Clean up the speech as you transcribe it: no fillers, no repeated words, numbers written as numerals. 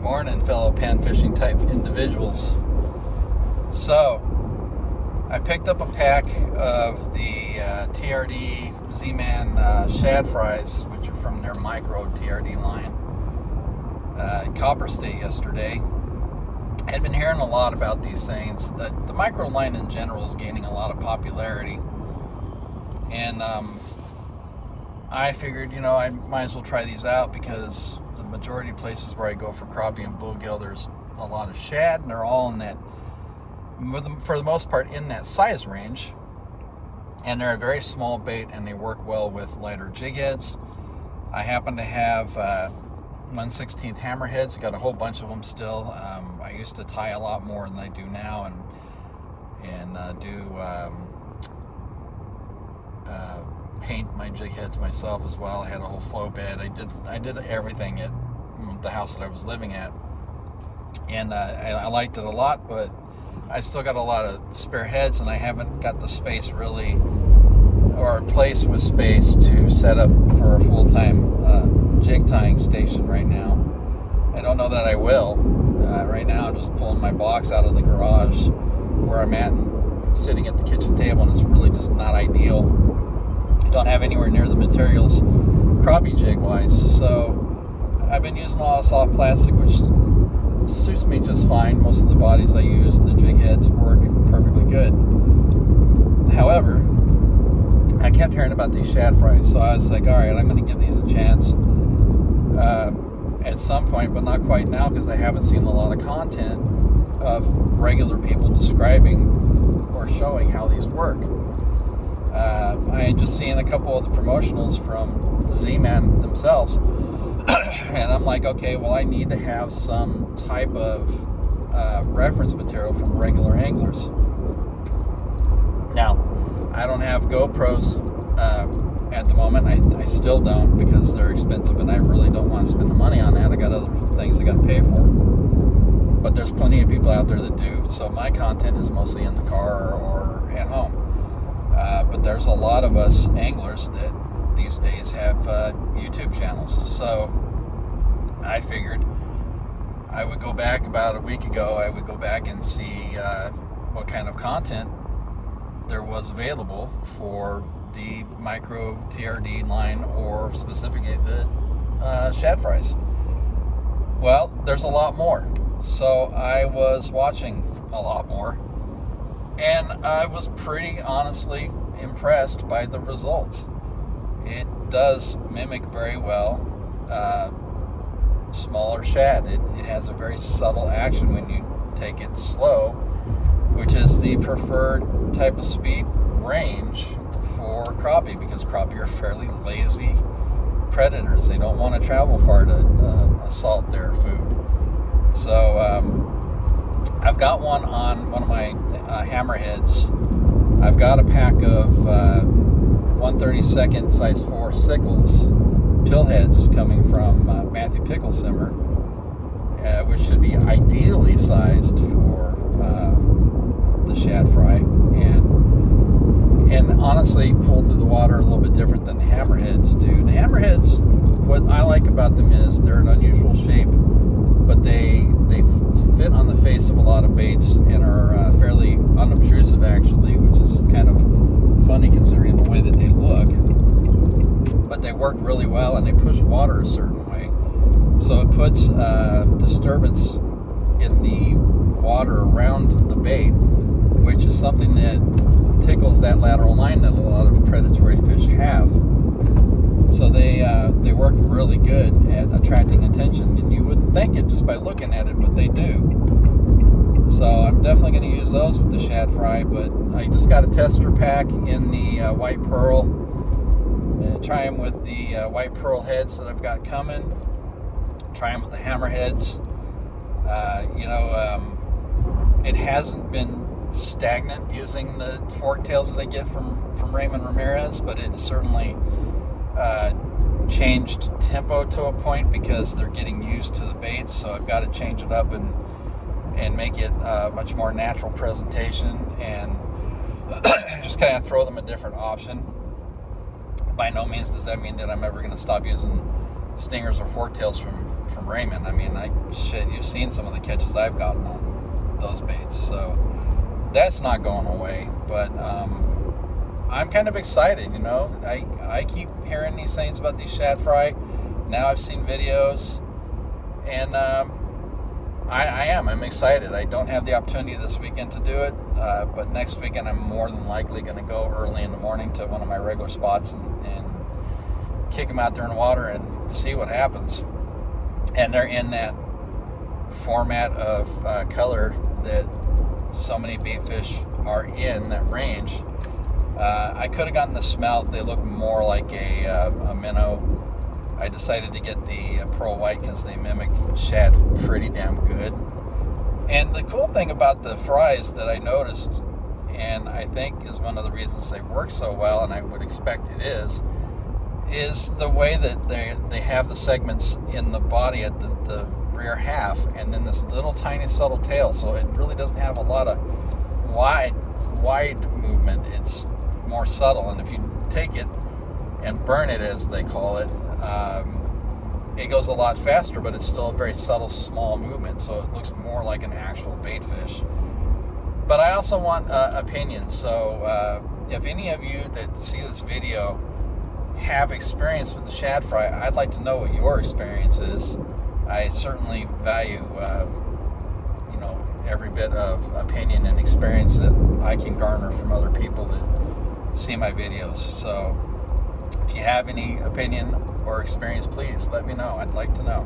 Morning, fellow pan fishing type individuals. So, I picked up a pack of the TRD Zman shad fryz, which are from their micro TRD line, Copper State yesterday. I had been hearing a lot about these things. The micro line in general is gaining a lot of popularity, and I figured, I might as well try these out because the majority of places where I go for crappie and bluegill, there's a lot of shad, and they're all in that, for the most part, in that size range. And they're a very small bait, and they work well with lighter jig heads. I happen to have 1/16 hammerheads. I got a whole bunch of them still. I used to tie a lot more than I do now, and do paint my jig heads myself as well. I had a whole flow bed. I did everything at the house that I was living at, and I liked it a lot. But I still got a lot of spare heads, and I haven't got the space really, or a place with space to set up for a full-time jig tying station right now. I don't know that I will. Right now I'm just pulling my box out of the garage where I'm at and sitting at the kitchen table, and it's really just not ideal. I don't have anywhere near the materials crappie jig wise, so I've been using a lot of soft plastic, which suits me just fine. Most of the bodies I use and the jig heads work perfectly good. However, I kept hearing about these shad fryz, so I was like, all right, I'm going to give these a chance at some point, but not quite now, because I haven't seen a lot of content of regular people describing or showing how these work. I had just seen a couple of the promotionals from Zman themselves, and I'm like, okay, well, I need to have some type of reference material from regular anglers. Now, I don't have GoPros at the moment. I still don't, because they're expensive, and I really don't want to spend the money on that. I got other things I got to pay for. But there's plenty of people out there that do, so my content is mostly in the car or at home. But there's a lot of us anglers that these days have YouTube channels. So I figured I would go back about a week ago. I would go back and see what kind of content there was available for the micro TRD line, or specifically the shad fryz. Well, there's a lot more. So I was watching a lot more, and I was pretty honestly impressed by the results. It does mimic very well smaller shad. It has a very subtle action when you take it slow, which is the preferred type of speed range for crappie, because crappie are fairly lazy predators. They don't want to travel far to assault their food. So I've got one on one of my hammerheads. I've got a pack of 1/32 size 4 sickles pill heads coming from Matthew Pickle Simmer, which should be ideally sized for the shad fry, and honestly pull through the water a little bit different than the hammerheads do. The hammerheads, what I like about them is they're an unusual shape, but they fit on the face of a lot of baits and are fairly unobtrusive, actually, which is kind of funny considering the way that they look. But they work really well, and they push water a certain way, so it puts disturbance in the water around the bait, which is something that tickles that lateral line that a lot of predatory fish have. So they work really good at attracting attention, and you wouldn't think it just by looking at it, but they do. So I'm definitely going to use those with the shad fry, but I just got a tester pack in the white pearl. Try them with the white pearl heads that I've got coming. Try them with the hammerheads. It hasn't been stagnant using the fork tails that I get from Raymond Ramirez, but it certainly changed tempo to a point, because they're getting used to the baits. So I've got to change it up and make it a much more natural presentation, and just kind of throw them a different option. By no means does that mean that I'm ever going to stop using stingers or fork tails from from Raymond. I mean, you've seen some of the catches I've gotten on those baits, so that's not going away. But I'm kind of excited, you know. I keep hearing these things about these shad fry. Now I've seen videos, and I'm excited. I don't have the opportunity this weekend to do it, but next weekend I'm more than likely going to go early in the morning to one of my regular spots and kick them out there in the water and see what happens. And they're in that format of color that so many bait fish are in, that range. I could have gotten the smelt. They look more like a minnow. I decided to get the pearl white because they mimic shad pretty damn good. And the cool thing about the fryz that I noticed, and I think is one of the reasons they work so well, and I would expect it is the way that they have the segments in the body at the rear half, and then this little tiny subtle tail, so it really doesn't have a lot of wide movement. It's more subtle, and if you take it and burn it, as they call it, it goes a lot faster, but it's still a very subtle, small movement, so it looks more like an actual bait fish. But I also want opinions, so if any of you that see this video have experience with the shad fry, I'd like to know what your experience is. I certainly value every bit of opinion and experience that I can garner from other people that see my videos. So if you have any opinion or experience, please let me know. I'd like to know.